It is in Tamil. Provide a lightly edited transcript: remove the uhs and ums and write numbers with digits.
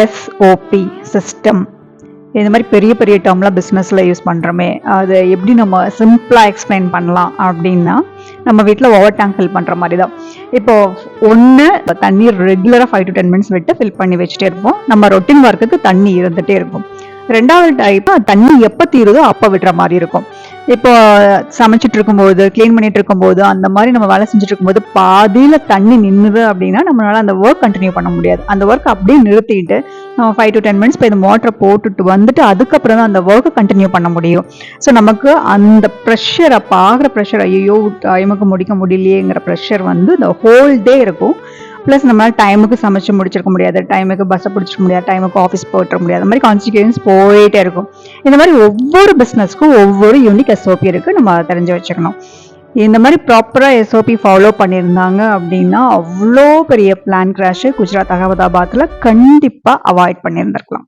எஸ்ஓபி சிஸ்டம் இந்த மாதிரி பெரிய பெரிய டேர்ம்லாம் பிஸ்னஸில் யூஸ் பண்ணுறோமே, அதை எப்படி நம்ம சிம்பிளாக எக்ஸ்பிளைன் பண்ணலாம் அப்படின்னா, நம்ம வீட்டில் ஓவர் டேங்க் ஃபில் பண்ணுற மாதிரி தான். இப்போ ஒன்று தண்ணி ரெகுலராக 5 to 10 மினிட்ஸ் விட்டு ஃபில் பண்ணி வச்சுட்டே இருப்போம். நம்ம ரொட்டீன் ஒர்க்குக்கு தண்ணி இருந்துகிட்டே இருக்கும். ரெண்டாவது டைப் தண்ணி எப்போ தீருதோ அப்போ விடுற மாதிரி இருக்கும். இப்போ சமைச்சிட்டு இருக்கும்போது, கிளீன் பண்ணிட்டு இருக்கும்போது, அந்த மாதிரி நம்ம வேலை செஞ்சுட்டு இருக்கும்போது பாதியில தண்ணி நின்னுது அப்படின்னா நம்மளால அந்த ஒர்க் கண்டினியூ பண்ண முடியாது. அந்த ஒர்க் அப்படியே நிறுத்திட்டு நம்ம 5 to 10 மினிட்ஸ் போய் இந்த மோட்டரை போட்டுட்டு வந்துட்டு அதுக்கப்புறம் தான் அந்த ஒர்க்கை கண்டினியூ பண்ண முடியும். ஸோ நமக்கு அந்த ப்ரெஷர், அப்போ ஆகிற ப்ரெஷர், ஐயோ டைமுக்கு முடிக்க முடியலையேங்கிற ப்ரெஷர் வந்து இந்த ஹோல் டே இருக்கும். ப்ளஸ் நம்மளால் டைமுக்கு சமைச்சு முடிச்சிருக்க முடியாது, டைமுக்கு பஸ்ஸை பிடிச்சிக்க முடியாது, டைமுக்கு ஆஃபீஸ் போய்ட்டு முடியாது. அந்த மாதிரி கான்சிக்வன்ஸ் போயிட்டே இருக்கும். இந்த மாதிரி ஒவ்வொரு பிஸ்னஸ்க்கும் ஒவ்வொரு யூனிக் எஸ்ஓபி இருக்குது, நம்ம தெரிஞ்சு வச்சுக்கணும். இந்த மாதிரி ப்ராப்பராக எஸ்ஓபி ஃபாலோ பண்ணியிருந்தாங்க அப்படின்னா அவ்வளோ பெரிய பிளான் கிராஷு குஜராத் அகமதாபாத்தில் கண்டிப்பாக அவாய்ட் பண்ணியிருந்திருக்கலாம்.